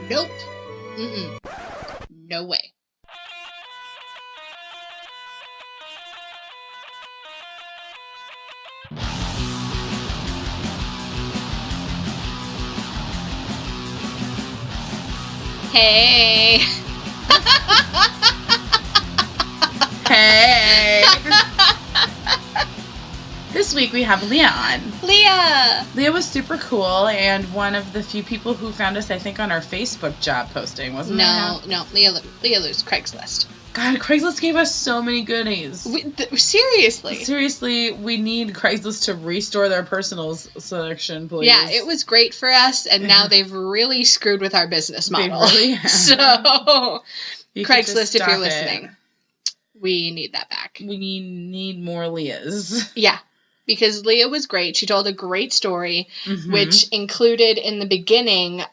Nope. Mm-mm. No way. Hey. Hey. This week we have Leah on. Leah. Leah was super cool and one of the few people who found us, I think, on our Facebook job posting, wasn't it? No. Leah lives Craigslist. God, Craigslist gave us so many goodies. Seriously, we need Craigslist to restore their personals selection, please. Yeah, it was great for us, and now they've really screwed with our business model. They really have. So, You Craigslist, if you're it. listening, we need that back. We need more Leahs. Yeah, because Leah was great. She told a great story, which included in the beginning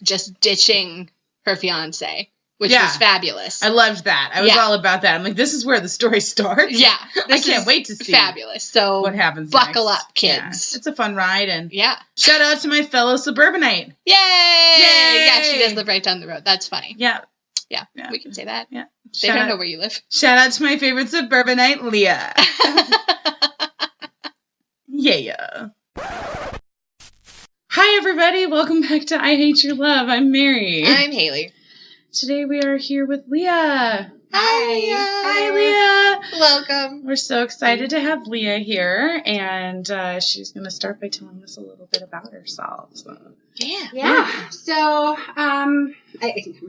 just ditching her fiance. Which was fabulous. I loved that. I was all about that. I'm like, this is where the story starts. Yeah. I can't wait to see. Fabulous. So what happens buckle next. up, kids. Yeah. It's a fun ride. And yeah. Shout out to my fellow suburbanite. Yay! Yeah, she does live right down the road. That's funny. Yeah. Yeah. We can say that. Yeah. They don't know where you live. Shout out to my favorite suburbanite, Leah. Yeah. Hi, everybody. Welcome back to IHYL. I'm Mary. I'm Hailey. Today we are here with Leah. Hi, Leah. Welcome. We're so excited to have Leah here, and she's going to start by telling us a little bit about herself. So. Yeah. So, my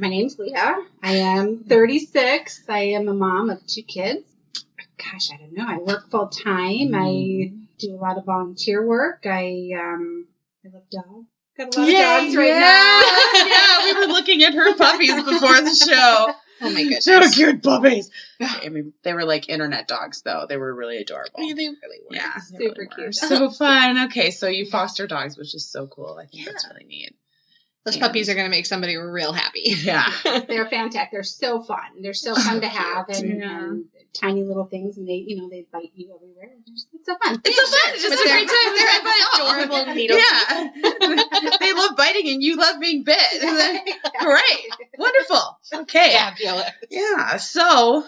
name's Leah. I am 36. I am a mom of 2 kids. Gosh, I don't know. I work full time. I do a lot of volunteer work. I love dogs. Got a lot of dogs right now. Yeah, we were looking at her puppies before the show. Oh my goodness. So cute puppies. I mean, they were like internet dogs, though. They were really adorable. Yeah, they really were. Yeah, super cute. So fun. Okay, so you foster dogs, which is so cool. I think that's really neat. Those puppies are going to make make somebody real happy. Yeah. They're fantastic. They're so fun. They're so fun to have, and tiny little things, and they bite you everywhere. It's so fun. It's so fun. It's just a great time. They're adorable needles. Yeah. They love biting, and you love being bit. Great. Wonderful. Okay. Fabulous. Yeah. So.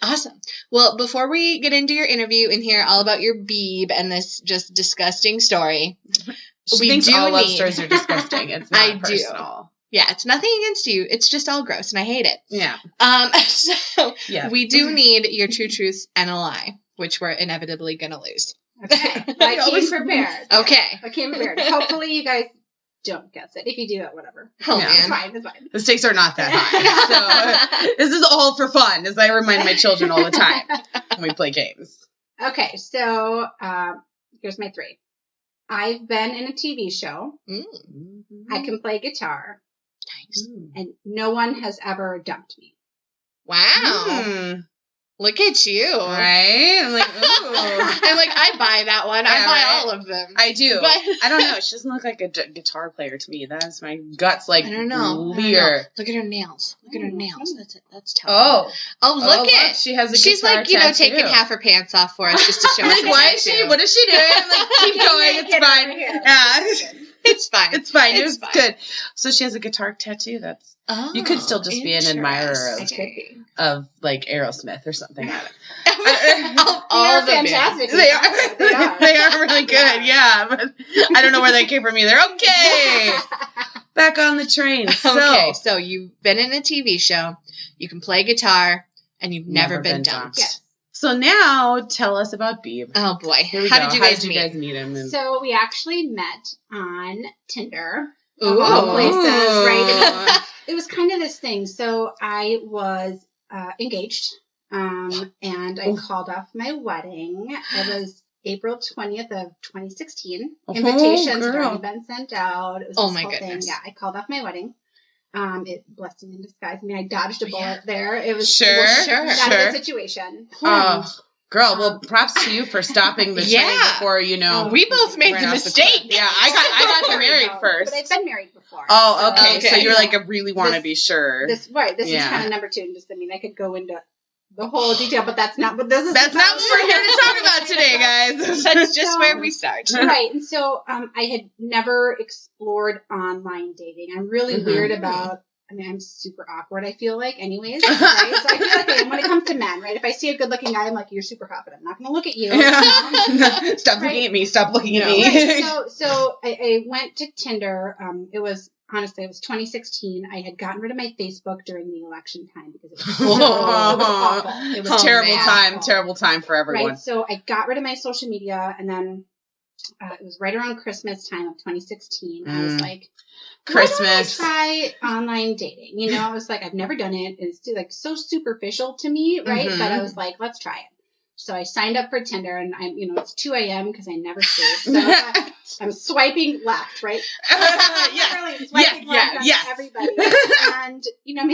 Awesome. Well, before we get into your interview and hear all about your beeb and this just disgusting story, she thinks all love stories are disgusting. It's not personal. Yeah, it's nothing against you. It's just all gross, and I hate it. Yeah. So we do need your two truths and a lie, which we're inevitably going to lose. Okay. I came prepared. Okay. I came prepared. Hopefully you guys don't guess it. If you do it, whatever. Oh, yeah. It's fine. It's fine. The stakes are not that high. So this is all for fun, as I remind my children all the time when we play games. Okay, so here's my 3. I've been in a TV show. Mm-hmm. I can play guitar. Nice. And no one has ever dumped me. Wow. Look at you. Right? I'm like, ooh. I buy that one. I buy all of them. I do. But I don't know. She doesn't look like a guitar player to me. That's my guts I don't know. clear. Look at her nails. Look at her nails. That's it. That's Oh. Look it. She has a She's guitar taking tattoo. half her pants off for us just to show us. Why is she? What is she doing? I'm like, keep going. It's fine. Yeah. It's fine. It's fine. It's fine. Good. So she has a guitar tattoo. You could still just be an admirer of like Aerosmith or something. All fantastic. They are. They are really good. Yeah, but I don't know where they came from either. Okay. Back on the train. So you've been in a TV show. You can play guitar, and you've never been dumped. Yes. So now tell us about Beeb. Oh boy. How did you guys meet him? So we actually met on Tinder. Ooh. Of all places, right? It was kind of this thing. So I was engaged, and I called off my wedding. It was April 20th of 2016. Invitations had already been sent out. It was this whole thing. Yeah, I called off my wedding. It blessing in disguise. I mean, I dodged a bullet there. It was not a good situation. Girl, well, props to you for stopping the train before, we both made the mistake. Yeah, I got married first. But I've been married before. Oh, okay. So you're like, I really want to be sure. This is kind of number 2. I could go into the whole detail, but that's not what this is. That's not what we're here to talk about today, guys. That's just where we start. Right. And so I had never explored online dating. I'm really weird about, I'm super awkward, I feel like, anyways. Right? So I feel like when it comes to men, right, if I see a good-looking guy, I'm like, you're super hot, but I'm not going to look at you. Stop looking at me. Stop looking at me. Right. So I went to Tinder. It was 2016. I had gotten rid of my Facebook during the election time because it was awful. It was terrible time for everyone. Right. So I got rid of my social media, and then it was right around Christmas time of 2016. I was like, Christmas. Why don't I try online dating? You know, I was like, I've never done it. It's like so superficial to me, right? But I was like, let's try it. So I signed up for Tinder, and it's 2 a.m. because I never sleep. So I'm swiping left, right? Swiping left on everybody. And,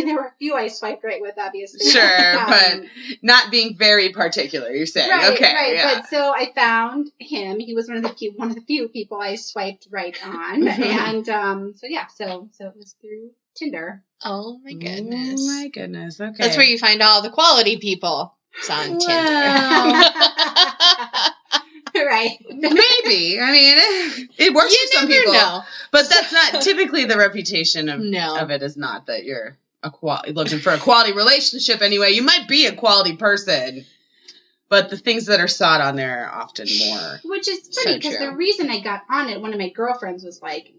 there were a few I swiped right with, obviously. Sure, but not being very particular, you're saying. Right, okay. Right, yeah. But so I found him. He was one of the few people I swiped right on. And so it was through Tinder. Oh, my goodness. Oh, my goodness. Okay. That's where you find all the quality people. It's on Tinder. Right. Maybe. I mean, it works for some people. Know. But that's not typically the reputation of it is not that you're looking for a quality relationship anyway. You might be a quality person, but the things that are sought on there are often more. Which is funny because the reason I got on it, one of my girlfriends was like,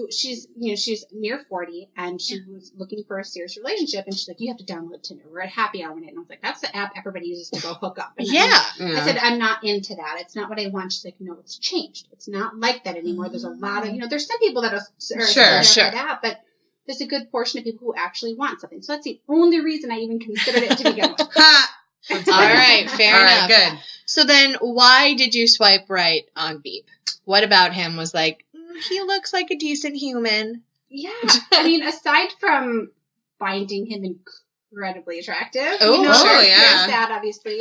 she's near 40 and she was looking for a serious relationship, and she's like, you have to download Tinder. We're at happy hour in it. And I was like, that's the app everybody uses to go hook up. And I said, I'm not into that. It's not what I want. She's like, no, it's changed. It's not like that anymore. There's a lot of, there's some people that are for that, but there's a good portion of people who actually want something. So that's the only reason I even considered it to begin with. All right, fair enough. All right, good. So then why did you swipe right on Beep? What about him was like, he looks like a decent human? Yeah. I mean, aside from finding him incredibly attractive. Oh, yeah. There's that, obviously.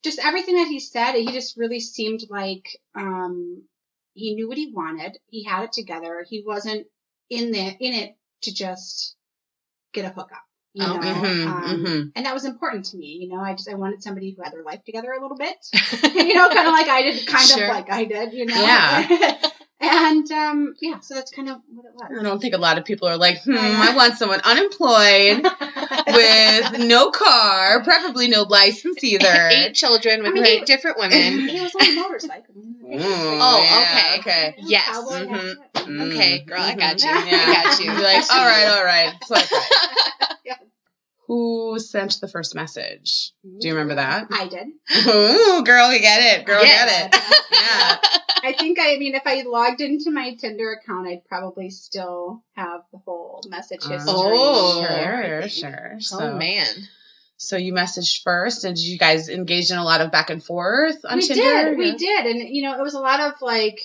Just everything that he said, he just really seemed like he knew what he wanted. He had it together. He wasn't in it to just get a hookup. And that was important to me. I wanted somebody who had their life together a little bit. Kind of like I did. Yeah. And, so that's kind of what it was. I don't think a lot of people are like, I want someone unemployed with no car, preferably no license either. 8 children with 8 different women. He was on a motorcycle. Okay. Yes. Okay, girl, I got you. I got you. You're like, all right. Swipe right. Yeah. Who sent the first message? Do you remember that? I did. Ooh, girl, you get it. Get it. Yeah. I think, if I logged into my Tinder account, I'd probably still have the whole message history. Sure. Oh, man. So you messaged first, and did you guys engage in a lot of back and forth on Tinder? We did. And, it was a lot of, like,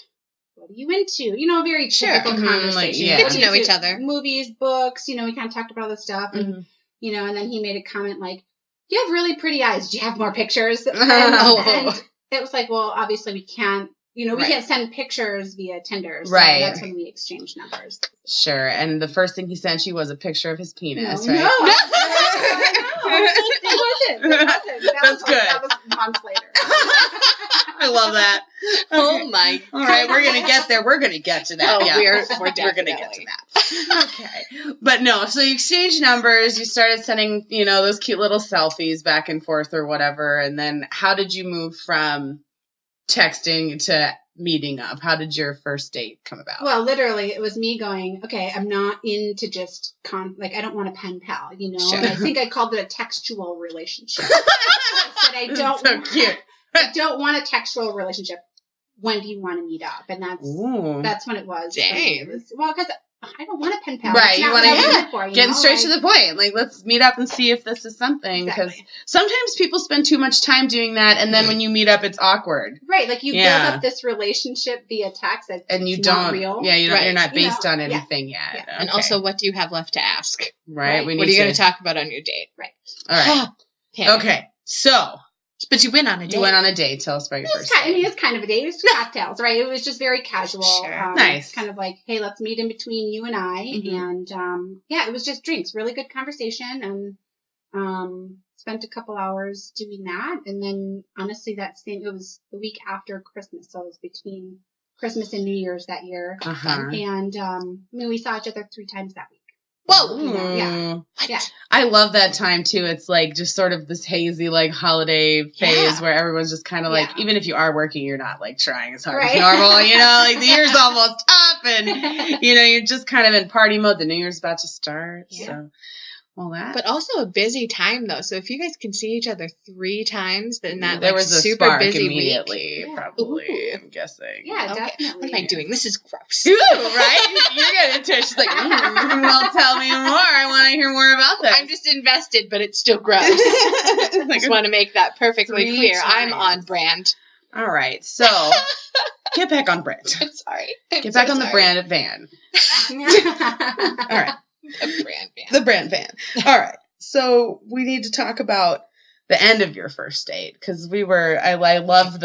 what are you into? Very typical conversation. Get to know each other. Movies, books, we kind of talked about all this stuff. And, and then he made a comment like, you have really pretty eyes. Do you have more pictures? And it was like, well, obviously we can't. We can't send pictures via Tinder, so that's when we exchange numbers. Sure, and the first thing he sent you was a picture of his penis, right? No, it wasn't. That's good. That was months later. I love that. Oh my! All right, we're gonna get there. We're gonna get to that. Oh, yeah. we're gonna get to that. Okay, but no. So you exchanged numbers. You started sending, those cute little selfies back and forth or whatever. And then, how did you move from texting to meeting up? How did your first date come about? Well, literally, it was me going, okay, I'm not into just I don't want a pen pal, Sure. And I think I called it a textual relationship. I said I don't want a textual relationship. When do you want to meet up? And that's when it was. Dang. Because I don't want a pen pal. Right, you want to get straight to the point. Like, let's meet up and see if this is something. Because sometimes people spend too much time doing that, and then when you meet up, it's awkward. Right, like you build up this relationship via text, and you don't not real. Yeah, you're not based on anything yet. Yeah. Okay. And also, what do you have left to ask? Right. What are you going to talk about on your date? Right. All right. Okay. So. But you went on a date. You went on a date. Tell us about your first date. It's kind of a date. It was cocktails, right? It was just very casual. Sure. Nice. Kind of like, hey, let's meet in between you and I. And, it was just drinks. Really good conversation. And spent a couple hours doing that. And then honestly, it was the week after Christmas. So it was between Christmas and New Year's that year. And, we saw each other 3 times that week. Whoa! Yeah. I love that time too. It's like just sort of this hazy like holiday phase where everyone's just kind of like, even if you are working, you're not like trying as hard as normal, like the year's almost up and you're just kind of in party mode. The New Year's about to start. So but also a busy time though. So if you guys can see each other 3 times, then that there was a super spark busy immediately, week. probably. I'm guessing. Yeah, definitely. What am I doing? This is gross. Ooh, right? You're gonna Tish like, well, tell me more. I want to hear more about that. I'm just invested, but it's still gross. I just want to make that perfectly clear. Times. I'm on brand. All right, so get back on brand. I'm sorry. Get back on the brand van. All right. The brand van. All right. So we need to talk about the end of your first date because I love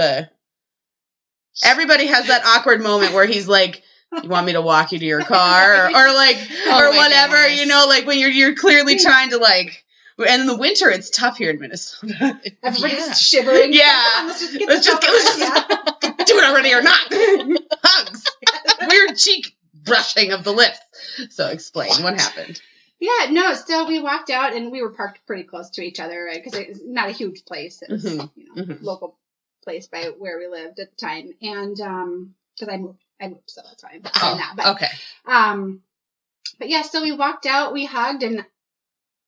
everybody has that awkward moment where he's like, you want me to walk you to your car or whatever, goodness. Like when you're clearly trying to like, and in the winter it's tough here in Minnesota. Everybody's shivering. Yeah. Let's just do it already or not. Hugs. Weird cheek brushing of the lips. So explain what happened. Yeah, no, so we walked out and we were parked pretty close to each other, right? Because it's not a huge place. It was, local place by where we lived at the time. And, because I moved, so that's why I'm saying that. But, okay. But yeah, so we walked out, we hugged, and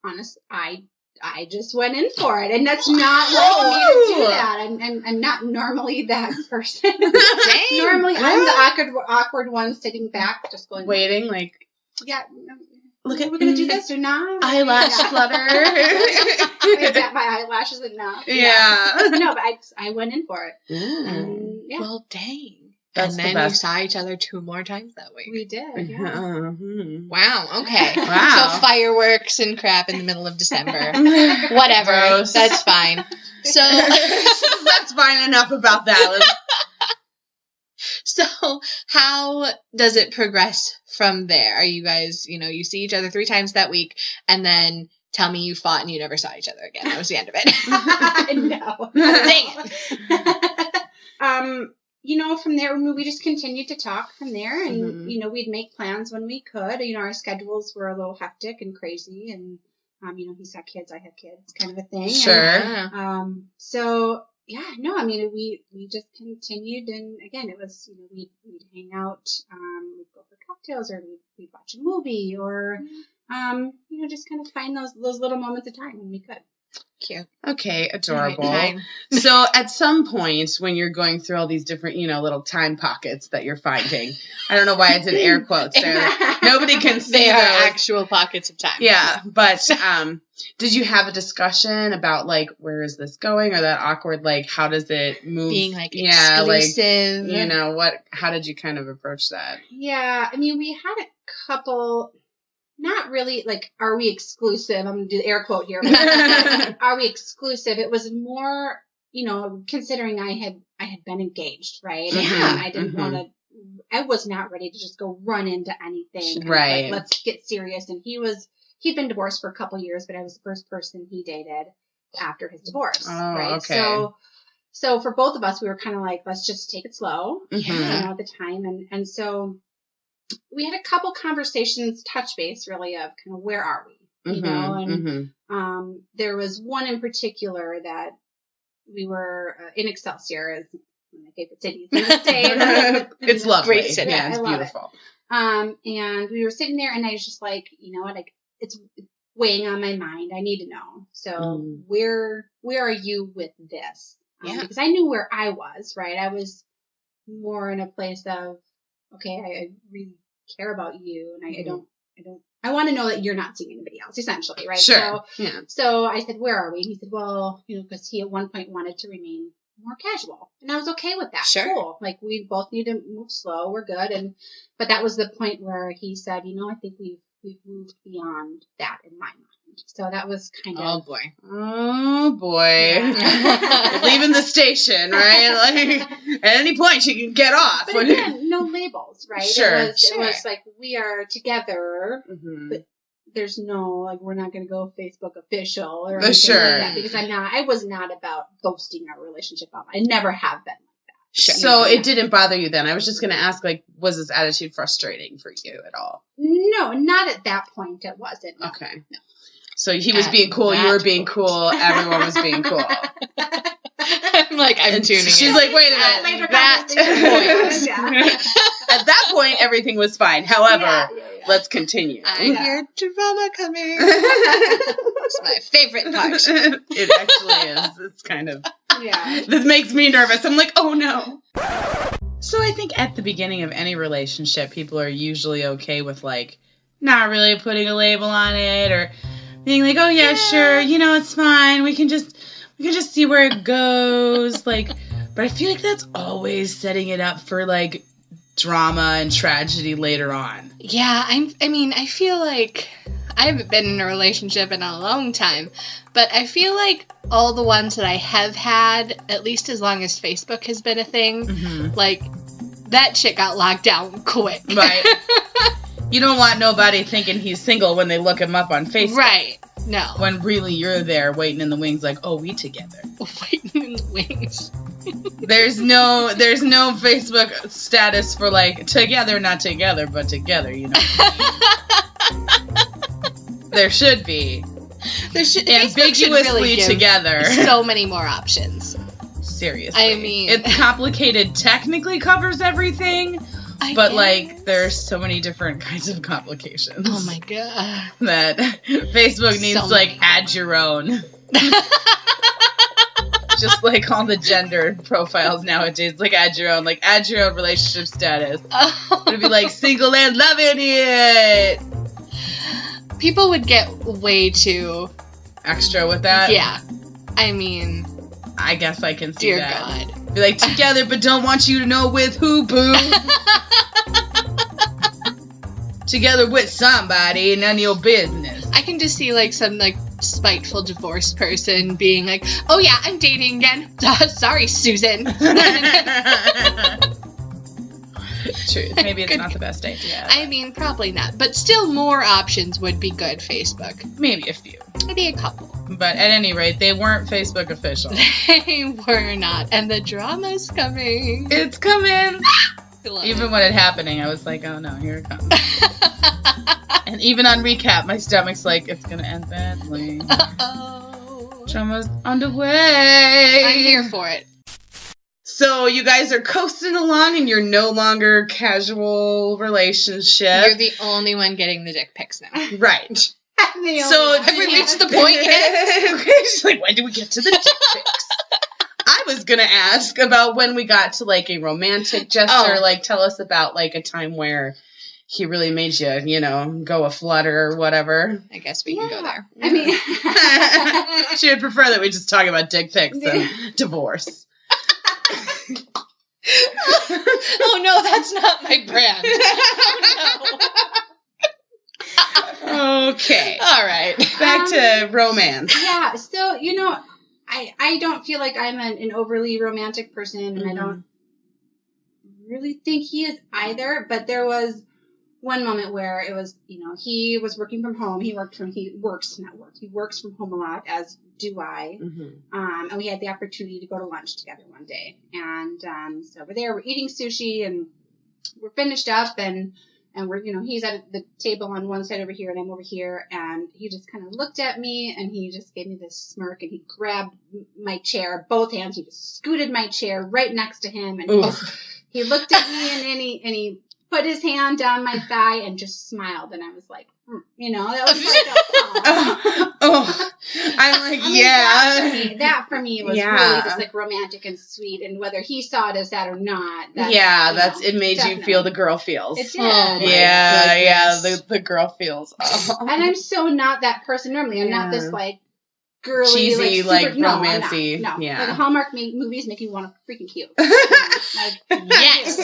honestly, I just went in for it, and that's not like me to do that. I'm not normally that person. Normally, I'm the awkward one sitting back, just going waiting, like look at we're gonna do this or not? Eyelash flutter. I got my eyelashes enough. Yeah. No, but I went in for it. Well, dang. That's and then you saw each other 2 more times that week. We did. Yeah. Wow. Okay. Wow. So fireworks and crap in the middle of December. Whatever. Gross. That's fine. So that's fine. Enough about that. So how does it progress from there? Are you guys, you see each other 3 times that week, and then tell me you fought and you never saw each other again. That was the end of it. No. Dang it. From there, we just continued to talk from there, and, we'd make plans when we could. Our schedules were a little hectic and crazy, and, he's got kids, I have kids, kind of a thing. Sure. And, we just continued, and again, it was, we'd hang out, we'd go for cocktails, or we'd watch a movie, or, just kind of find those little moments of time when we could. Cute. Okay, adorable. Right, so at some point when you're going through all these different, little time pockets that you're finding, I don't know why it's in air quotes there. Nobody can see they are those. Actual pockets of time. Yeah, but did you have a discussion about like where is this going, or that awkward like how does it move? Being like exclusive. How did you kind of approach that? Yeah, we had a couple. Not really, like, are we exclusive? I'm going to do the air quote here. Are we exclusive? It was more, considering I had been engaged, right? Yeah. And I didn't want to, I was not ready to just go run into anything. Right. Like, let's get serious. And he'd been divorced for a couple years, but I was the first person he dated after his divorce. Oh, right. Okay. So for both of us, we were kind of like, let's just take it slow, at the time. And so we had a couple conversations, touch base really, of kind of where are we, and there was one in particular that we were in Excelsior, is one of my favorite cities in the state. It's lovely. Great city. Yeah, it's beautiful. And we were sitting there, and I was just like, it's weighing on my mind. I need to know. So where are you with this? Because I knew where I was, right? I was more in a place of, okay, I really care about you, and I want to know that you're not seeing anybody else, essentially, right? Sure. So I said, where are we? And he said, well, because he at one point wanted to remain more casual, and I was okay with that. Sure. Cool. Like, we both need to move slow. We're good. But that was the point where he said, I think we've moved beyond that in my mind. So that was kind of... Oh, boy. Yeah. Leaving the station, right? Like, at any point you can get off. But again, no labels, right? Sure. It was like, we are together, but there's no, like, we're not going to go Facebook official or anything like that, because I was not about ghosting our relationship online. I never have been like that. So it didn't bother you then? I was just going to ask, like, was this attitude frustrating for you at all? No, not at that point. It wasn't. No. Okay. No. So he was being cool, you were being cool, everyone was being cool. I'm like, I'm tuning in. She's like, wait a minute. At that point, everything was fine. However, let's continue. I hear drama coming. It's my favorite part. It actually is. It's kind of... Yeah. This makes me nervous. I'm like, oh no. So I think at the beginning of any relationship, people are usually okay with, like, not really putting a label on it or being like, oh yeah, sure, you know, it's fine. We can just see where it goes. Like, but I feel like that's always setting it up for, like, drama and tragedy later on. Yeah, I feel like I haven't been in a relationship in a long time, but I feel like all the ones that I have had, at least as long as Facebook has been a thing, like, that shit got locked down quick. Right. You don't want nobody thinking he's single when they look him up on Facebook. Right. No. When really you're there waiting in the wings like, oh, we together. Waiting in the wings. There's no Facebook status for, like, together, not together, but together, you know what I mean? There should be. There should ambiguously really together. So many more options. Seriously. I mean, it's complicated. Technically covers everything, but like there's so many different kinds of complications. Oh my god. That Facebook needs to like add your own. Just like all the gender profiles nowadays, like add your own relationship status. It'd be like single and loving it. People would get way too extra with that. Yeah. I mean, I guess I can see dear that. God. Be like, together, but don't want you to know with who, boo. Together with somebody, none of your business. I can just see like some like spiteful divorced person being like, oh yeah, I'm dating again. Sorry, Susan. True. Maybe it's not the best idea. I mean, probably not. But still, more options would be good, Facebook. Maybe a few. Maybe a couple. But at any rate, they weren't Facebook official. They were not. And the drama's coming. It's coming. Even when it happening, I was like, oh no, here it comes. And even on recap, my stomach's like, it's going to end badly. Uh-oh. Drama's underway. I'm here for it. So you guys are coasting along and you're no longer casual relationship. You're the only one getting the dick pics now. Right. So have we reached the point yet? She's like, when do we get to the dick pics? I was going to ask about when we got to like a romantic gesture. Oh. Like tell us about like a time where he really made you, you know, go a flutter or whatever. I guess we can go there. I mean, she would prefer that we just talk about dick pics and divorce. Oh no, that's not my brand. Oh, no. Okay. All right. Back to romance. Yeah. So, you know, I don't feel like I'm an overly romantic person, and I don't really think he is either. But there was one moment where it was, you know, he was working from home. He works from home a lot, as do I. And we had the opportunity to go to lunch together one day. And so we're there, we're eating sushi, and we're finished up, and we're, you know, he's at the table on one side over here, and I'm over here, and he just kind of looked at me, and he just gave me this smirk, and he grabbed my chair, both hands, he just scooted my chair right next to him, and he looked at me, and he put his hand down my thigh and just smiled, and I was like, you know, that was like I'm like, that for me was really just like romantic and sweet, and whether he saw it as that or not, it made you feel the girl feels. It did. The girl feels. And I'm so not that person normally. I'm not this like girly, cheesy, like romancy. No, yeah. Like Hallmark movies make you want to freaking cute. Yes.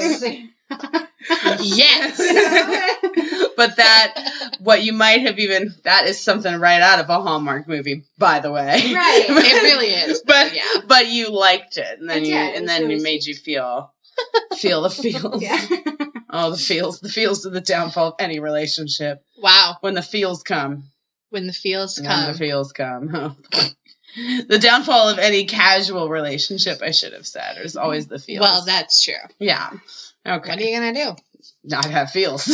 Yes. But what you might have that is something right out of a Hallmark movie, by the way. Right. It really is. But you liked it, and then it made you feel the feels. Yeah. Oh, the feels to the downfall of any relationship. Wow. When the feels come. When the feels come. When the feels come. Oh. The downfall of any casual relationship, I should have said, is always the feels. Well, that's true. Yeah. Okay. What are you going to do? Not have feels.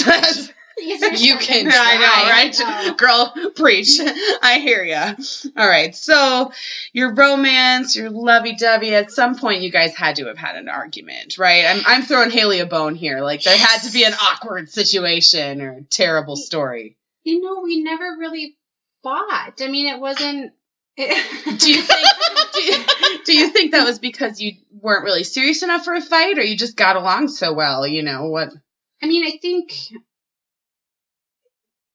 You can try. I know, right? Oh. Girl, preach. I hear ya. All right. So your romance, your lovey-dovey, at some point you guys had to have had an argument, right? I'm throwing Hailey a bone here. Like there had to be an awkward situation or a terrible story. You know, we never really fought. I mean, it wasn't... Do you think that was because you weren't really serious enough for a fight, or you just got along so well? You know what? I mean, I think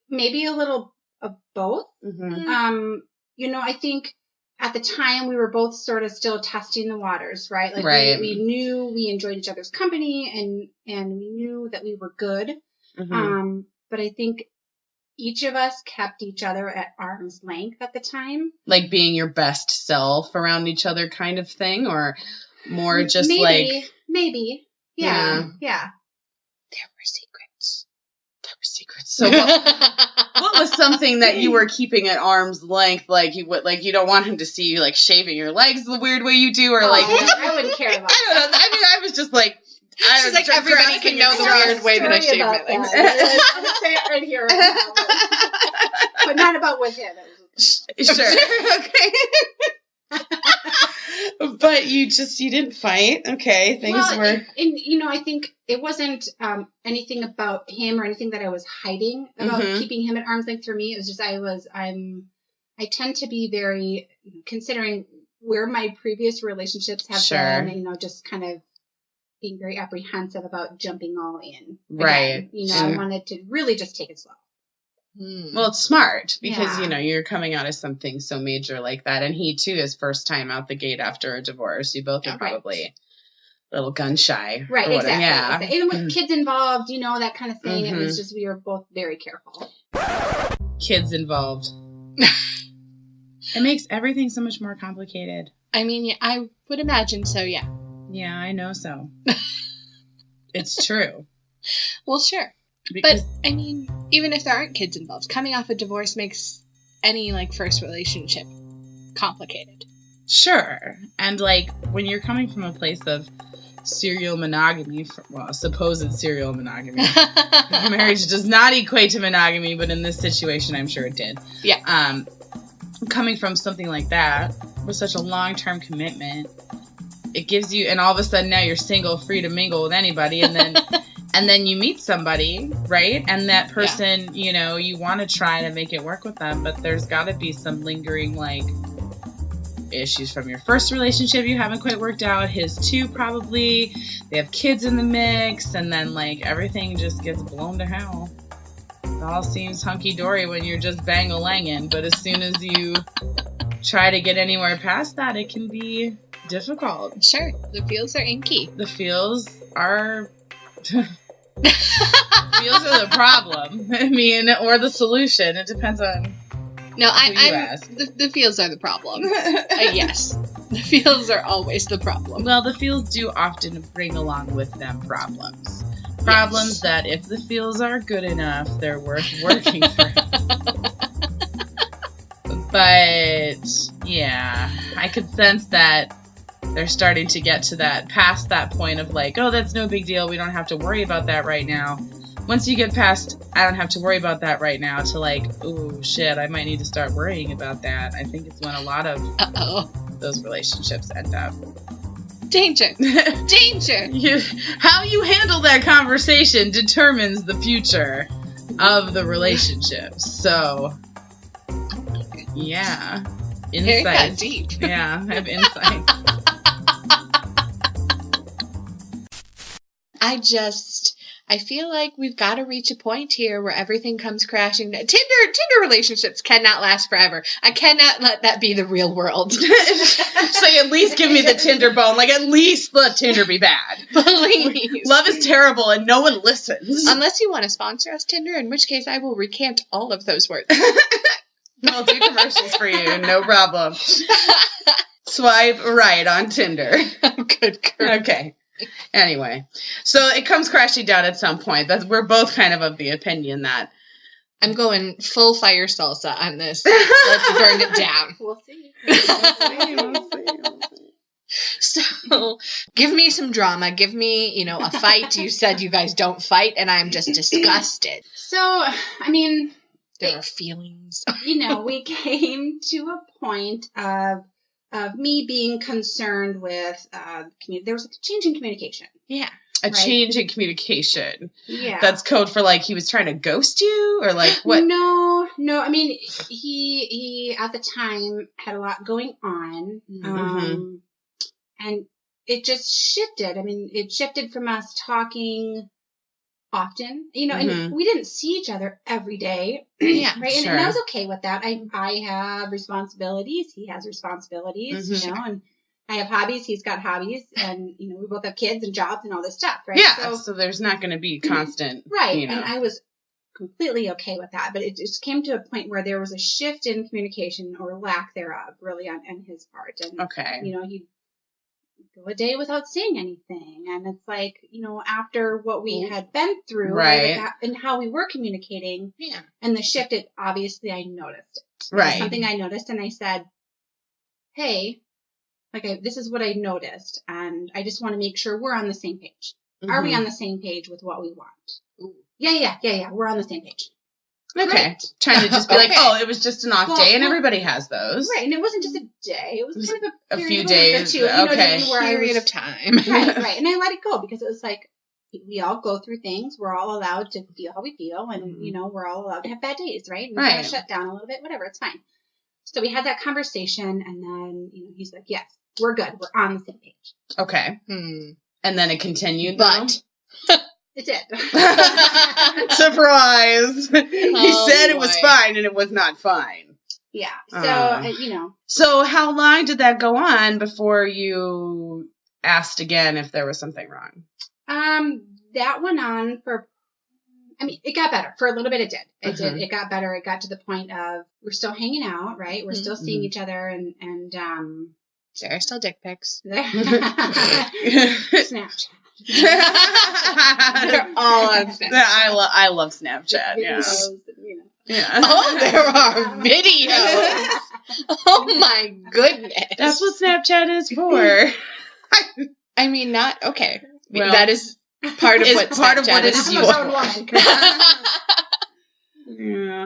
maybe a little of both. Mm-hmm. You know, I think at the time we were both sort of still testing the waters, right? Like right. We knew we enjoyed each other's company, and we knew that we were good. Mm-hmm. But I think each of us kept each other at arm's length at the time. Like being your best self around each other kind of thing, or more just Maybe. Yeah. There were secrets. So what was something that you were keeping at arm's length? Like you don't want him to see you like shaving your legs the weird way you do, or like I wouldn't care about I don't know. I mean, I was just like, she's like, everybody can know the weird way that I shave my legs. I'm gonna say it right here, right now, but not about with him. Sure. Okay. But you didn't fight. Okay, things were. And you know, I think it wasn't anything about him or anything that I was hiding about keeping him at arm's length. For me, it was just I tend to be very, considering where my previous relationships have been, you know, just kind of being very apprehensive about jumping all in. Right. Again. You know, I wanted to really just take it slow. Well, it's smart because, you know, you're coming out of something so major like that. And he, too, is first time out the gate after a divorce. You both are probably a little gun shy. Right, exactly. Yeah. Exactly. And with kids involved, you know, that kind of thing. It was just, we were both very careful. Kids involved. It makes everything so much more complicated. I mean, yeah, I would imagine so, yeah. Yeah, I know so. It's true. Well, sure. Because, but, I mean, even if there aren't kids involved, coming off a divorce makes any, like, first relationship complicated. Sure. And, like, when you're coming from a place of serial monogamy, supposed serial monogamy, marriage does not equate to monogamy, but in this situation, I'm sure it did. Yeah. Coming from something like that, with such a long-term commitment, it gives you, and all of a sudden now you're single, free to mingle with anybody, and then... And then you meet somebody, right? And that person, you know, you want to try to make it work with them, but there's got to be some lingering, like, issues from your first relationship you haven't quite worked out. His too, probably. They have kids in the mix, and then, like, everything just gets blown to hell. It all seems hunky-dory when you're just bang-a-langin', but as soon as you try to get anywhere past that, it can be difficult. Sure. The feels are inky. The feels are... Feels are the problem. I mean, or the solution. It depends on. No, the feels are the problem. Yes, the feels are always the problem. Well, the feels do often bring along with them problems. Problems that, if the feels are good enough, they're worth working for. But yeah, I could sense that. They're starting to get to that, past that point of like, oh, that's no big deal. We don't have to worry about that right now. Once you get past, I don't have to worry about that right now, to like, oh, shit, I might need to start worrying about that. I think it's when a lot of those relationships end up. Danger. Danger. How you handle that conversation determines the future of the relationship. So, yeah. Insight. Very deep. Yeah, I have insight. I feel like we've got to reach a point here where everything comes crashing down. Tinder relationships cannot last forever. I cannot let that be the real world. So at least give me the Tinder bone. Like, at least let Tinder be bad. Please. Love is terrible and no one listens. Unless you want to sponsor us, Tinder, in which case I will recant all of those words. I'll do commercials for you. No problem. Swipe right on Tinder. Good girl. Okay. Anyway, so it comes crashing down at some point. We're both kind of the opinion that I'm going full fire salsa on this. Let's burn it down. We'll see. So, give me some drama. Give me, a fight. You said you guys don't fight, and I'm just disgusted. So, I mean... There are feelings. We came to a point of me being concerned with there was a change in communication. Yeah. A change in communication. Yeah. That's code for he was trying to ghost you or what? No. I mean, he at the time had a lot going on. Mm-hmm. And it just shifted. I mean, it shifted from us talking often, and we didn't see each other every day. Yeah. Right. Sure. And I was okay with that. I have responsibilities. He has responsibilities, and I have hobbies. He's got hobbies, and, we both have kids and jobs and all this stuff. Right. Yeah. So there's not going to be constant. Right. And I was completely okay with that. But it just came to a point where there was a shift in communication or lack thereof really on his part. And, okay. He'd go a day without saying anything. And it's like, after what we had been through, right, and how we were communicating, and the shift, obviously I noticed it. Right. Something I noticed, and I said, hey, this is what I noticed, and I just want to make sure we're on the same page. Mm-hmm. Are we on the same page with what we want? Ooh. Yeah. We're on the same page. Okay. Great. Trying to just be it was just an off day, and everybody has those. Right, and it wasn't just a day. It was kind of a few days. Or two, okay. Period of time. Right. And I let it go because it was we all go through things. We're all allowed to feel how we feel, and, we're all allowed to have bad days, right? We kind of shut down a little bit, whatever, it's fine. So we had that conversation, and then, he's like, yes, we're good. We're on the same page. Okay. And then it continued, but... It did. Surprise! He said it was fine, and it was not fine. Yeah. So, So how long did that go on before you asked again if there was something wrong? That went on for... it got better. For a little bit, it did. It did. It got better. It got to the point of we're still hanging out, right? We're still seeing each other, and there are still dick pics. Snapchat. They're all on Snapchat. I love Snapchat. Videos, Yeah. Oh, there are videos. Oh my goodness. That's what Snapchat is for. Not okay. Well, that is part of what Snapchat is used for. Yeah.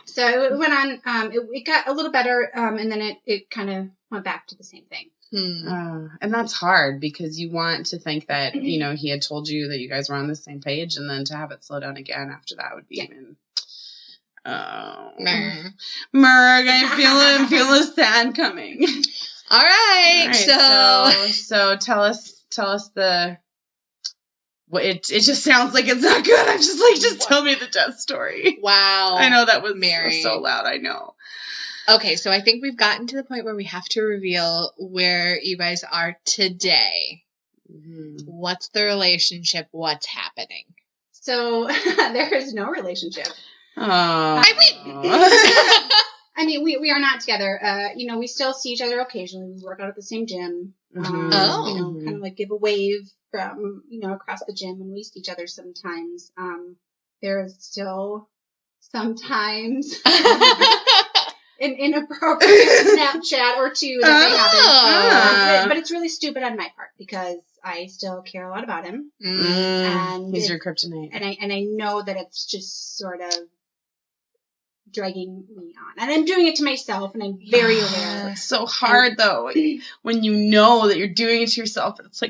So it went on. It got a little better, and then it kind of went back to the same thing. And that's hard because you want to think that, he had told you that you guys were on the same page, and then to have it slow down again after that would be even... Merg, I feel the sand coming. All right. So tell us the... Well, it just sounds like it's not good. I'm just just tell me the death story. Wow. I know that was Mary. So loud. I know. Okay, so I think we've gotten to the point where we have to reveal where you guys are today. What's the relationship? What's happening? So there is no relationship. Oh. We are not together. We still see each other occasionally. We work out at the same gym. Kind of give a wave from, across the gym, and we see each other sometimes. There's still sometimes an inappropriate Snapchat or two that may happen. But it's really stupid on my part because I still care a lot about him. And he's your kryptonite. And I know that it's just sort of dragging me on. And I'm doing it to myself, and I'm very aware. It's so hard, though, when you know that you're doing it to yourself. It's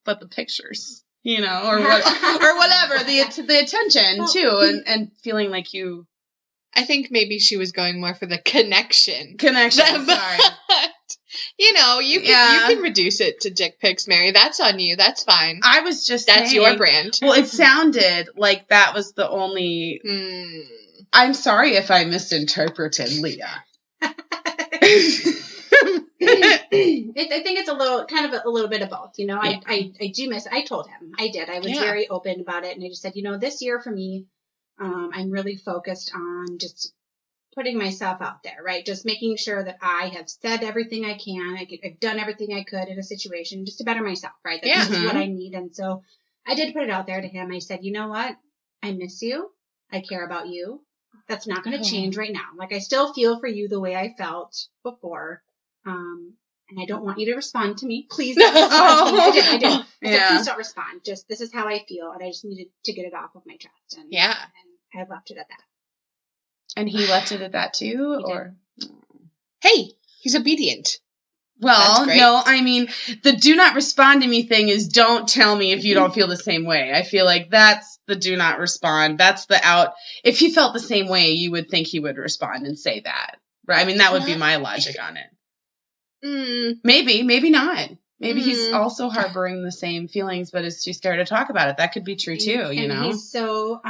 but the pictures, or whatever, the attention, too, and feeling like you... I think maybe she was going more for the connection. Sorry. You can reduce it to dick pics, Mary. That's on you. That's fine. I was just That's saying, your brand. Well, it sounded like that was the only... I'm sorry if I misinterpreted Leah. I think it's a little bit of both. I do miss... I told him. I did. I was very open about it, and I just said, this year for me, I'm really focused on just putting myself out there, right? Just making sure that I have said everything I can. I've done everything I could in a situation just to better myself, right? That this is what I need. And so I did put it out there to him. I said, you know what? I miss you. I care about you. That's not going to change right now. Like, I still feel for you the way I felt before. And I don't want you to respond to me. Please don't respond to me. I did. I said, please don't respond. Just, this is how I feel. And I just needed to get it off of my chest. And, and I left it at that. And he left it at that too? Or hey, he's obedient. Well, no, I mean, the do not respond to me thing is don't tell me if you don't feel the same way. I feel like that's the do not respond. That's the out. If he felt the same way, you would think he would respond and say that. Right? I mean, that would be my logic on it. Maybe not. Maybe he's also harboring the same feelings, but is too scared to talk about it. That could be true too, you know? He's so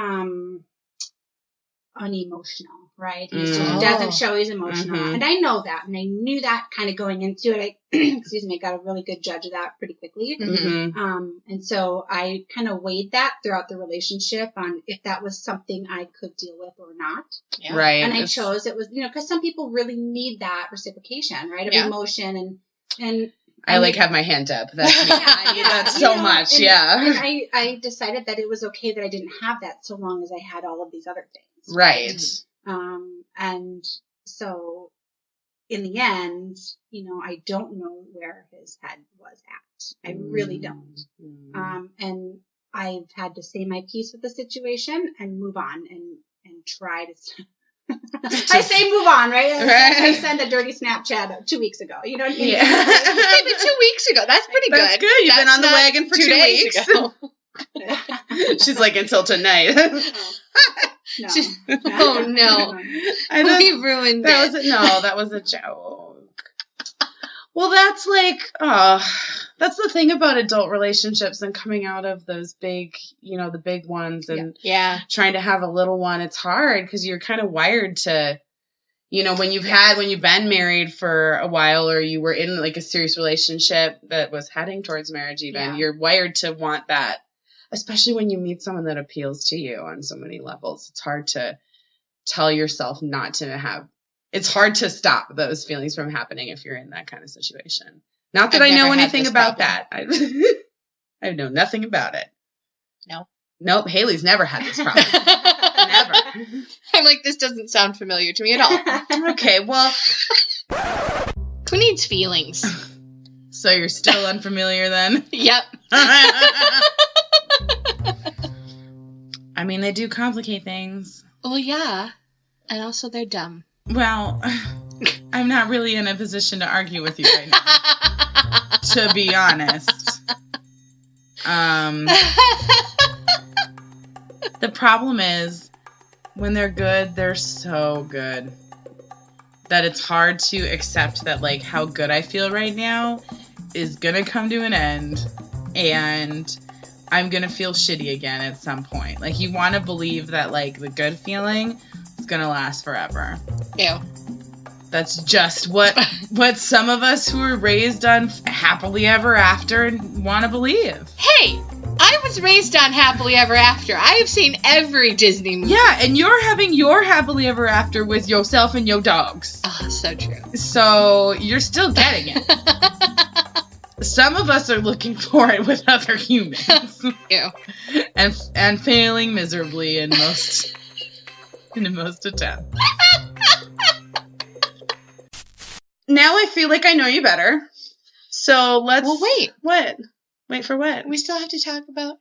unemotional, right? He doesn't show he's emotional. And I know that. And I knew that kind of going into it. I got a really good judge of that pretty quickly. And so I kind of weighed that throughout the relationship on if that was something I could deal with or not. Yeah. Right. And I chose it was, because some people really need that reciprocation, right? Of emotion and I like have my hand up. That's me. I need that so much. And I decided that it was okay that I didn't have that so long as I had all of these other things. Right. And so in the end, I don't know where his head was at. I really don't. And I've had to say my piece with the situation and move on and try to I say move on, right? I sent a dirty Snapchat 2 weeks ago. You know what I mean? Yeah. Maybe 2 weeks ago. That's pretty good. That's good. You've been on the wagon for 2 weeks. She's like, until tonight. No. Oh, no. We ruined it. That was a joke. Well, that's like, that's the thing about adult relationships and coming out of those big, the big ones and trying to have a little one. It's hard because you're kind of wired to, when you've been married for a while or you were in like a serious relationship that was heading towards marriage even, you're wired to want that, especially when you meet someone that appeals to you on so many levels. It's hard to tell yourself not to have. It's hard to stop those feelings from happening if you're in that kind of situation. Not that I know anything about that. I know nothing about it. No. Nope. Hailey's never had this problem. Never. I'm like, this doesn't sound familiar to me at all. Okay, well. Who needs feelings? So you're still unfamiliar then? Yep. I mean, they do complicate things. Well, yeah. And also they're dumb. Well, I'm not really in a position to argue with you right now, to be honest. The problem is, when they're good, they're so good that it's hard to accept that, like, how good I feel right now is gonna come to an end, and I'm gonna feel shitty again at some point. Like, you want to believe that, like, the good feeling is gonna last forever. Ew. That's just what some of us who were raised on happily ever after want to believe. Hey, I was raised on happily ever after. I have seen every Disney movie. Yeah, and you're having your happily ever after with yourself and your dogs. Oh, so true. So you're still getting it. Some of us are looking for it with other humans. Ew. And failing miserably in most attempts. Now I feel like I know you better. So let's... Well, wait. What? Wait for what? We still have to talk about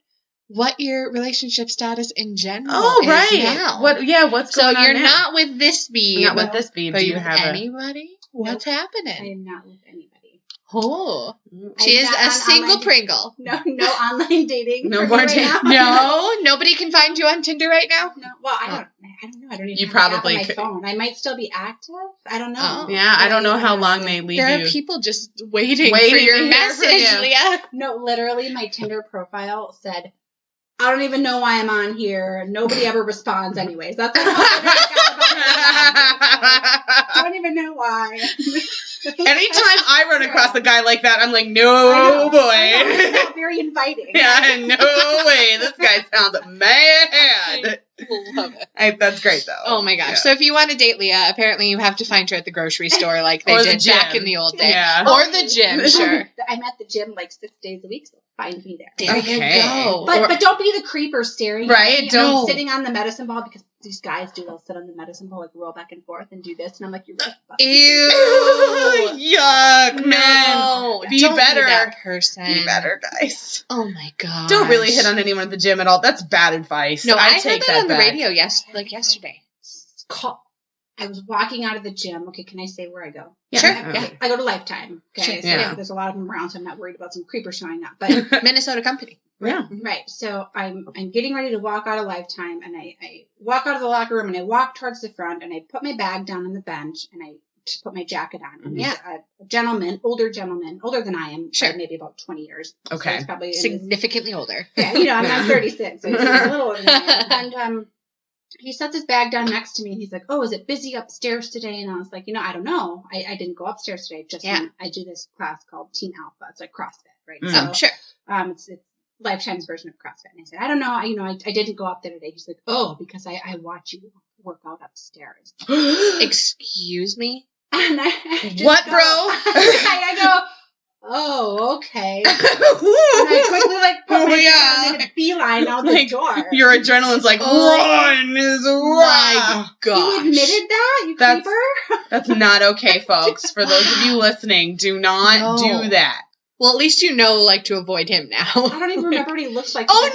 what your relationship status in general is right now. What's going on now? So you're not with this bee. Not with this bee. But do you have anybody? What's happening? I am not with anybody. Oh. She is a single Pringle. No online dating. No more dating. No? Nobody can find you on Tinder right now? No. Well, I don't know. I don't even you have probably an app on my phone. I might still be active. I don't know. Oh. Yeah, I don't know how long they leave you. There are people just waiting for your message, Leah. No, literally, my Tinder profile said, I don't even know why I'm on here. Nobody ever responds anyways. That's like all I got about Don't even know why. Anytime I run across a guy like that, I'm like, no, boy. It's not very inviting. Yeah, no way. This guy sounds mad. Love it. That's great, though. Oh, my gosh. Yeah. So if you want to date Leah, apparently you have to find her at the grocery store like they did back in the old day. Yeah. Or the gym, sure. I'm at the gym like 6 days a week, so find me there. There you go. But don't be the creeper staring. Right. Don't sitting on the medicine ball, because these guys do. They'll sit on the medicine ball, like roll back and forth and do this, and I'm like, you're right. Ew. Yuck, man. No. Be don't better. Be that person. Be better, guys. Oh my god. Don't really hit on anyone at the gym at all. That's bad advice. No, I heard that on the radio yesterday. I was walking out of the gym. Okay, can I say where I go? Yeah. Sure. I go to Lifetime. Okay, sure. So there's a lot of them around, so I'm not worried about some creeper showing up. But Minnesota company. Yeah. Right. So I'm getting ready to walk out of Lifetime, and I walk out of the locker room, and I walk towards the front, and I put my bag down on the bench, and I put my jacket on. And yeah. A gentleman, older than I am, sure, maybe about 20 years. Okay. So he's probably significantly older. Yeah, I'm not 36, so he's a little older than I am. And he sets his bag down next to me, and he's like, "Oh, is it busy upstairs today?" And I was like, I don't know. I didn't go upstairs today. I do this class called Team Alpha. It's like CrossFit, right? Mm. So, sure. It's Lifetime's version of CrossFit. And I said, I don't know. I didn't go up there today. He's like, "Oh, because I watch you work out upstairs." Excuse me? And I just what, go, bro? I go, "Oh, okay." And I quickly put my in a beeline out the door. Your adrenaline's like, run is my gosh. You admitted that, you creeper? That's not okay, folks. For those of you listening, do not do that. Well, at least to avoid him now. I don't even remember what he looks like. Oh,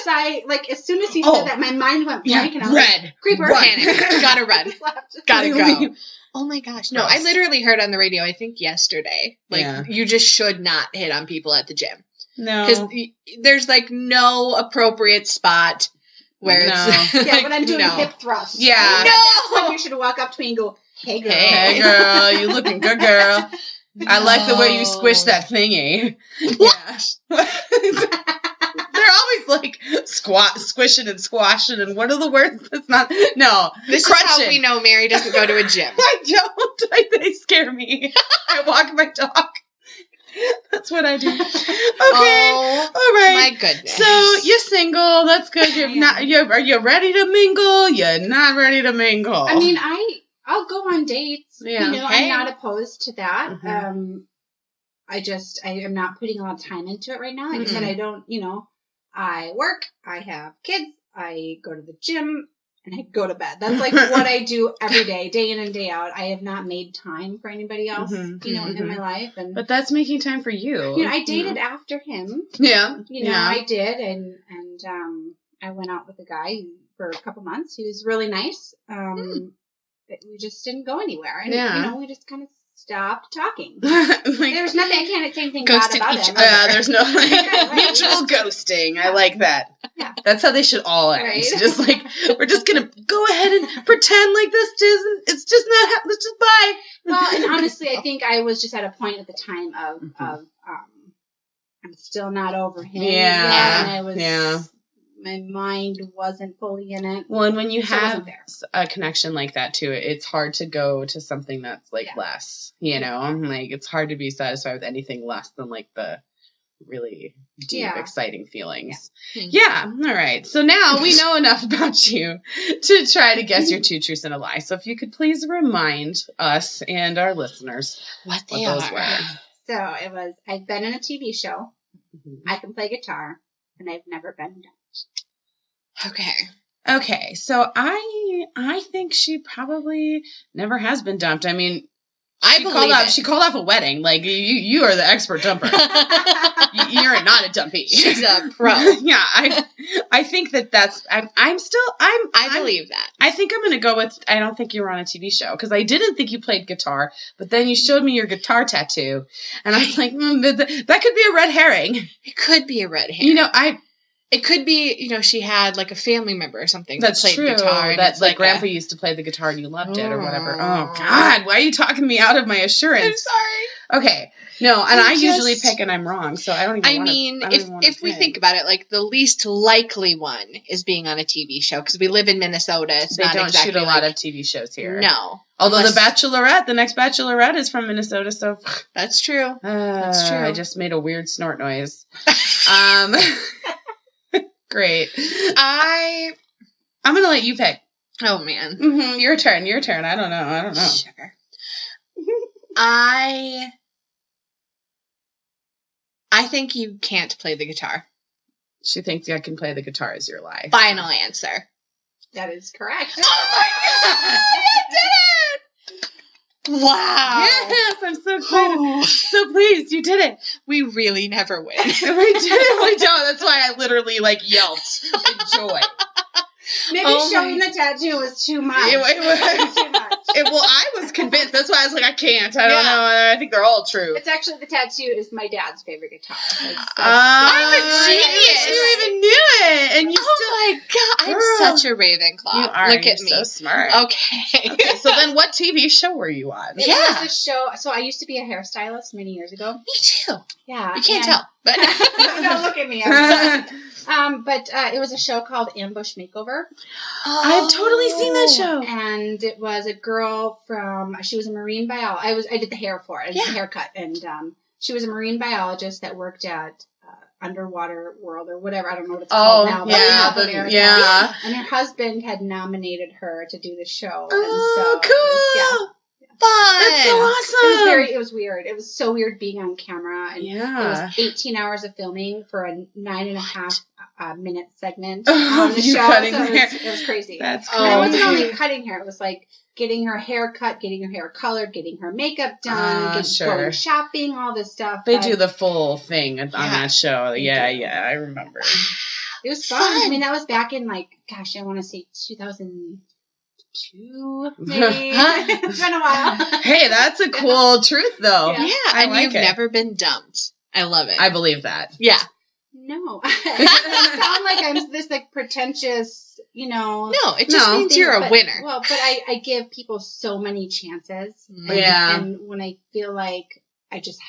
no! As soon as he said that, my mind went blank, and I was like, creeper. Panic. Gotta run. Gotta go. Oh my gosh. No, I literally heard on the radio, I think yesterday, you just should not hit on people at the gym. No. Because there's no appropriate spot where it's... Yeah, when I'm doing hip thrusts. Yeah. No! That's when you should walk up to me and go, "Hey, girl. Hey, girl. You looking good, girl. No. I like the way you squish that thingy." Yeah. They're always squishing and squashing, and what are the words? It's not. No, this crunching. Is how we know Mary doesn't go to a gym. I don't. They scare me. I walk my dog. That's what I do. Okay. Oh, all right. My goodness. So you're single. That's good. You're not. Are you ready to mingle? You're not ready to mingle. I mean, I'll go on dates. Yeah. I'm not opposed to that. Mm-hmm. I am not putting a lot of time into it right now. Like I said, I don't, I work, I have kids, I go to the gym, and I go to bed. That's what I do every day, day in and day out. I have not made time for anybody else, in my life. But that's making time for you. I dated after him. Yeah. I did, and I went out with a guy for a couple months. He was really nice. But we just didn't go anywhere. And, we just kind of stopped talking. There's nothing, I can't say anything bad about him. There's no mutual ghosting. I like that. Yeah. That's how they should all end. Right. Just we're just going to go ahead and pretend like it's just not, let's just bye. Well, and honestly, I think I was just at a point at the time of I'm still not over him. Yeah. And I was, my mind wasn't fully in it. Well, and when you have a connection like that too, it's hard to go to something that's less, it's hard to be satisfied with anything less than the really deep, exciting feelings. Yeah. All right. So now we know enough about you to try to guess your 2 truths and a lie. So if you could please remind us and our listeners what those were. So it was, I've been in a TV show. Mm-hmm. I can play guitar, and I've never been dumped. Okay. So I think she probably never has been dumped. I mean, she called off a wedding. You are the expert dumper. You're not a dumpy. She's a pro. Yeah, I think that's. I believe that. I think I'm gonna go with. I don't think you were on a TV show because I didn't think you played guitar, but then you showed me your guitar tattoo, and I was like, that could be a red herring. It could be a red herring. It could be, she had a family member or something that played guitar. That's grandpa used to play the guitar and you loved it or whatever. Oh, God. Why are you talking me out of my assurance? I'm sorry. Okay. No, and I usually pick and I'm wrong, so I don't even if we think about it, like the least likely one is being on a TV show because we live in Minnesota. They don't shoot a lot of TV shows here. No. Although the next Bachelorette is from Minnesota, so that's true. That's true. I just made a weird snort noise. Great. I'm gonna let you pick. Oh man. Mm-hmm. Your turn. I don't know. Sure. I think you can't play the guitar. She thinks I can play the guitar is your lie. Final answer. That is correct. Oh my god! You did it! Wow. Yes, I'm so excited. So pleased, you did it. We really never win. We don't. That's why I literally yelped in joy. Maybe showing the tattoo was too much. It was too much. Well, I was convinced. That's why I was like, I can't. I don't know. I think they're all true. It's actually, the tattoo is my dad's favorite guitar. I'm a genius. You even knew it. And you my God. I'm such a Ravenclaw. You are. Look at me. So smart. Okay. So then what TV show were you on? It was a show. So I used to be a hairstylist many years ago. Me too. Yeah. You can't tell. But don't look at me. But it was a show called Ambush Makeover. I've totally seen that show. And it was a girl she was a marine biologist. I did the hair for it. I did the haircut. And she was a marine biologist that worked at Underwater World or whatever. I don't know what it's called now. Yeah. And her husband had nominated her to do the show. Oh, cool. Fun. That's so awesome. It was weird. It was so weird being on camera. And it was 18 hours of filming for a 9.5 minute segment on the show. It was crazy. That's crazy. It wasn't only cutting hair. It was getting her hair cut, getting her hair colored, getting her makeup done, going shopping, all this stuff. They do the full thing on that show. Yeah, I remember. It was fun. I mean, that was back in I want to say 2002, maybe. It's been a while. Hey, that's a cool truth, though. Yeah, and you've never been dumped. I love it. I believe that. Yeah. No. I sound like I'm this pretentious, No, it just means you're a winner. Well, but I give people so many chances. And when I feel like I just,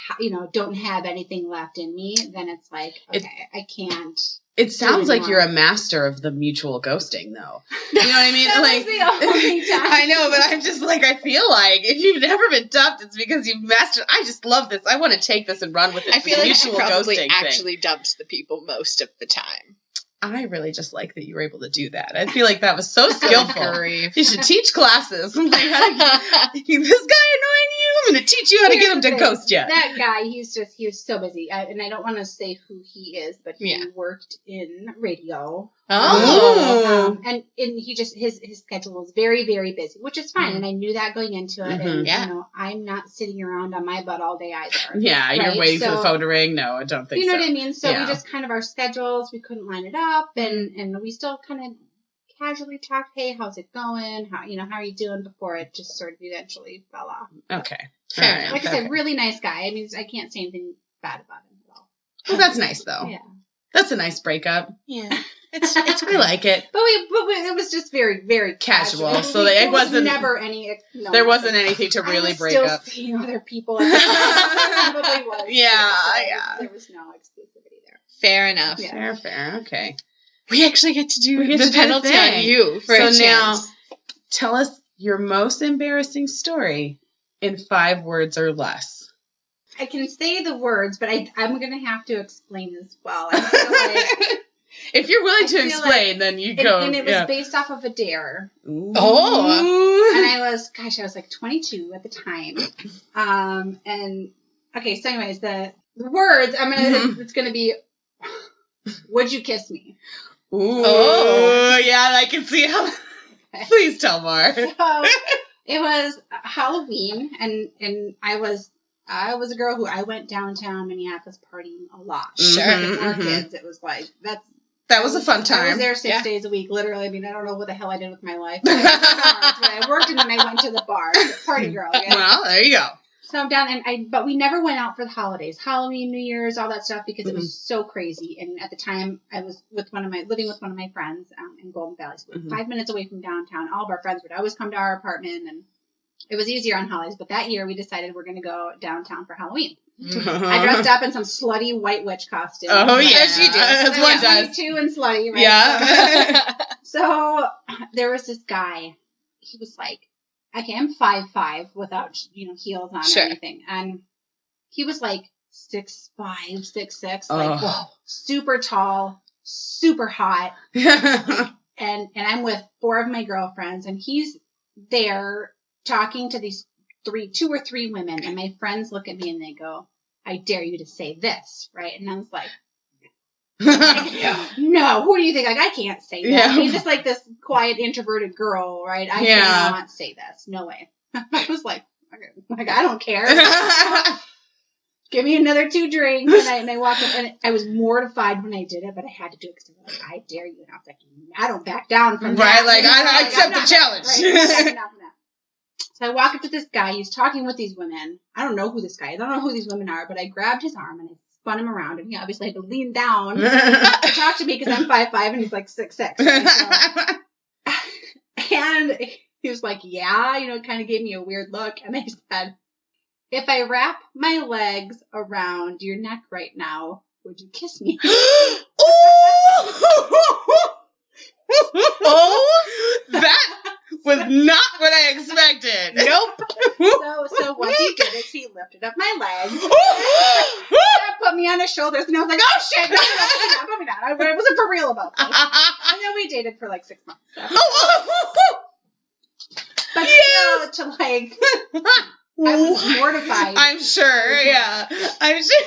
don't have anything left in me, then it's like, okay, I can't. It sounds like you're a master of the mutual ghosting, though. You know what I mean? That was the only time. I know, but I'm just I feel like if you've never been dumped, it's because you've mastered. I just love this. I want to take this and run with it. I feel like I probably actually dumped the people most of the time. I really just like that you were able to do that. I feel like that was so skillful. You should teach classes. I'm like, this guy annoying you? I'm going to teach you how to get him to ghost you. That guy, he was so busy. And I don't want to say who he is, but he worked in radio. Oh. And he just, his schedule was very, very busy, which is fine. And I knew that going into it. And, I'm not sitting around on my butt all day either. Yeah, right? You're waiting for the phone to ring? No, I don't think so. You know what I mean? So we just our schedules, we couldn't line it up. And we still kind of casually talked, hey, how's it going? How are you doing, before it just sort of eventually fell off. Okay. Fair enough. Like I said, really nice guy. I mean, I can't say anything bad about him at all. Well, that's nice, though. Yeah. That's a nice breakup. Yeah. It's I like it. But it was just very, very casual. So it wasn't never any. No, there wasn't anything to really break up. Seeing other people. Probably was. Yeah. There was no exclusivity there. Fair enough. Yeah. Fair. Okay. We actually get to do the penalty on you for a chance. So now, tell us your most embarrassing story in 5 words or less. I can say the words, but I'm going to have to explain as well. I feel like. If you're willing to explain, then you go. And it was based off of a dare. Ooh. Oh. And I was 22 at the time. And okay, so anyways, the words it's gonna be, would you kiss me? Ooh. Oh, yeah, I can see how. Please tell more. So it was Halloween, and I was a girl who I went downtown Minneapolis partying a lot. Sure. Before kids, it was like that was a fun time. I was there 6 days a week, literally. I mean, I don't know what the hell I did with my life. But I worked and then I went to the bar. Party girl. Yeah? Well, there you go. So I'm down, but we never went out for the holidays, Halloween, New Year's, all that stuff, because it was so crazy. And at the time, I was living with one of my friends in Golden Valley, so 5 minutes away from downtown. All of our friends would always come to our apartment, and it was easier on holidays. But that year, we decided we're going to go downtown for Halloween. I dressed up in some slutty white witch costume. Oh, yeah. As you do. As one does. 22 and slutty, right? Yeah. So there was this guy. He was like, okay, I'm 5'5" without, heels on or anything. And he was like 6'5", 6'6", like super tall, super hot. and I'm with 4 of my girlfriends, and he's there talking to these 2 or 3 women, and my friends look at me and they go, I dare you to say this, right? And I was like, no, who do you think? Like, I can't say that. Yeah. He's just like this quiet, introverted girl, right? I cannot say this. No way. I was like, I don't care. Give me another 2 drinks. And I walked up, and I was mortified when I did it, but I had to do it because I was like, I dare you. And I was like, I don't back down from that. Right, like, I accept the challenge. Right, so I walk up to this guy. He's talking with these women. I don't know who this guy is. I don't know who these women are, but I grabbed his arm and I spun him around, and he obviously had to lean down to talk to me because I'm 5'5" and he's like 6'6". Right? So, and he was like, yeah, kind of gave me a weird look. And I said, if I wrap my legs around your neck right now, would you kiss me? Oh, that was not what I expected. Nope. So what he did is he lifted up my legs, put me on his shoulders, and I was like, oh shit, no, put me down. I wasn't for real about this. And then we dated for like 6 months. So. But still, I was mortified. I'm sure, yeah. I'm sure.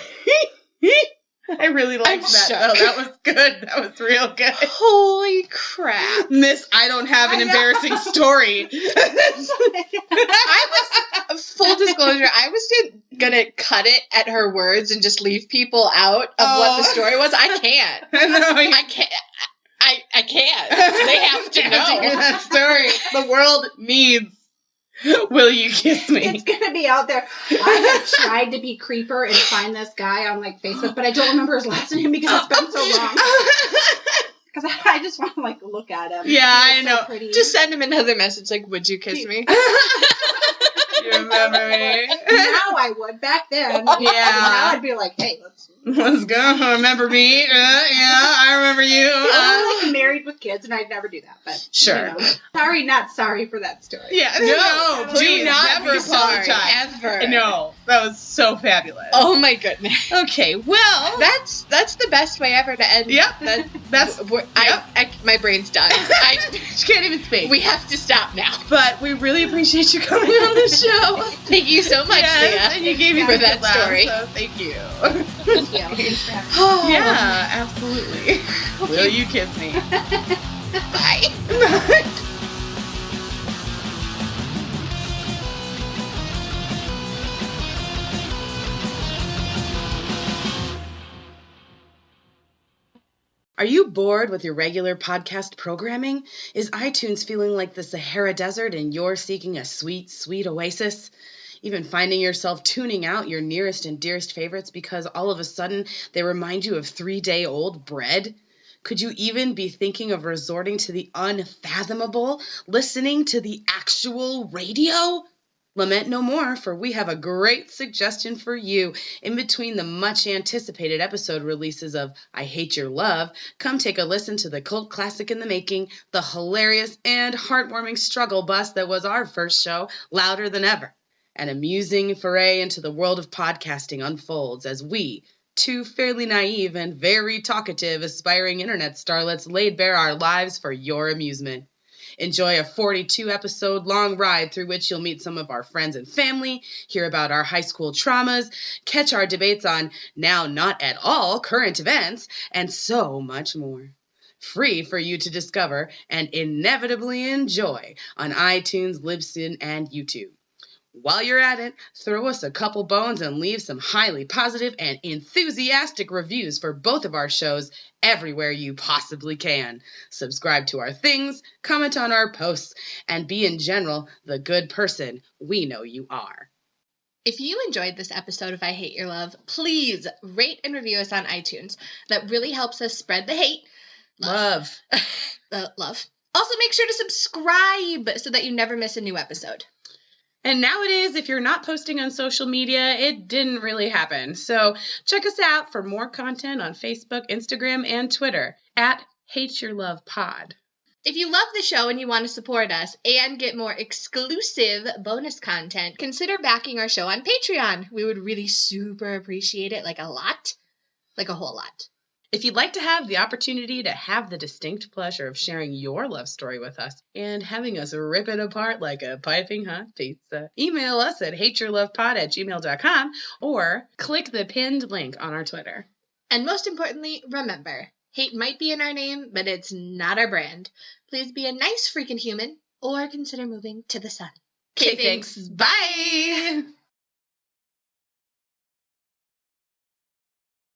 I really liked that. Oh, that was good. That was real good. Holy crap. Miss, I don't have an embarrassing story. Full disclosure, I was going to cut it at her words and just leave people out of what the story was. I can't. I can't. I can't. They have to know. Hear that story. The world needs. Will you kiss me? It's going to be out there. I have tried to be creeper and find this guy on Facebook, but I don't remember his last name because it's been so long. Because I just want to look at him. Yeah, I know. So just send him another message would you kiss me? You remember me? Now I would. Back then. Yeah. Now I'd be like, hey, let's go. Remember me? Yeah, I remember you. I'm married with kids, and I'd never do that. But sure. Sorry, not sorry for that story. Yeah, no, please, do not never apologize. Ever. No, that was so fabulous. Oh my goodness. Okay, well, that's the best way ever to end. Yep. That's. My brain's done. She can't even speak. We have to stop now. But we really appreciate you coming on the show. Thank you so much, Leah. And you gave me for that story. So thank you. Thank you. Yeah, absolutely. Okay. Will you kiss me? Bye. Are you bored with your regular podcast programming? Is iTunes feeling like the Sahara Desert and you're seeking a sweet, sweet oasis? Even finding yourself tuning out your nearest and dearest favorites because all of a sudden they remind you of 3-day-old bread? Could you even be thinking of resorting to the unfathomable, listening to the actual radio? Lament no more, for we have a great suggestion for you. In between the much-anticipated episode releases of I Hate Your Love, come take a listen to the cult classic in the making, the hilarious and heartwarming struggle bus that was our first show, Louder Than Ever. An amusing foray into the world of podcasting unfolds as we, 2 fairly naive and very talkative aspiring internet starlets, laid bare our lives for your amusement. Enjoy a 42-episode-long ride through which you'll meet some of our friends and family, hear about our high school traumas, catch our debates on now not at all current events, and so much more. Free for you to discover and inevitably enjoy on iTunes, Libsyn, and YouTube. While you're at it, throw us a couple bones and leave some highly positive and enthusiastic reviews for both of our shows everywhere you possibly can. Subscribe to our things, comment on our posts, and be in general the good person we know you are. If you enjoyed this episode of I Hate Your Love, please rate and review us on iTunes. That really helps us spread the hate. Love. Love. Also, make sure to subscribe so that you never miss a new episode. And nowadays, if you're not posting on social media, it didn't really happen. So check us out for more content on Facebook, Instagram, and Twitter at HateYourLovePod. If you love the show and you want to support us and get more exclusive bonus content, consider backing our show on Patreon. We would really super appreciate it, like a lot, like a whole lot. If you'd like to have the opportunity to have the distinct pleasure of sharing your love story with us and having us rip it apart like a piping hot pizza, email us at hateyourlovepod@gmail.com or click the pinned link on our Twitter. And most importantly, remember, hate might be in our name, but it's not our brand. Please be a nice freaking human or consider moving to the sun. Okay, thanks. Bye!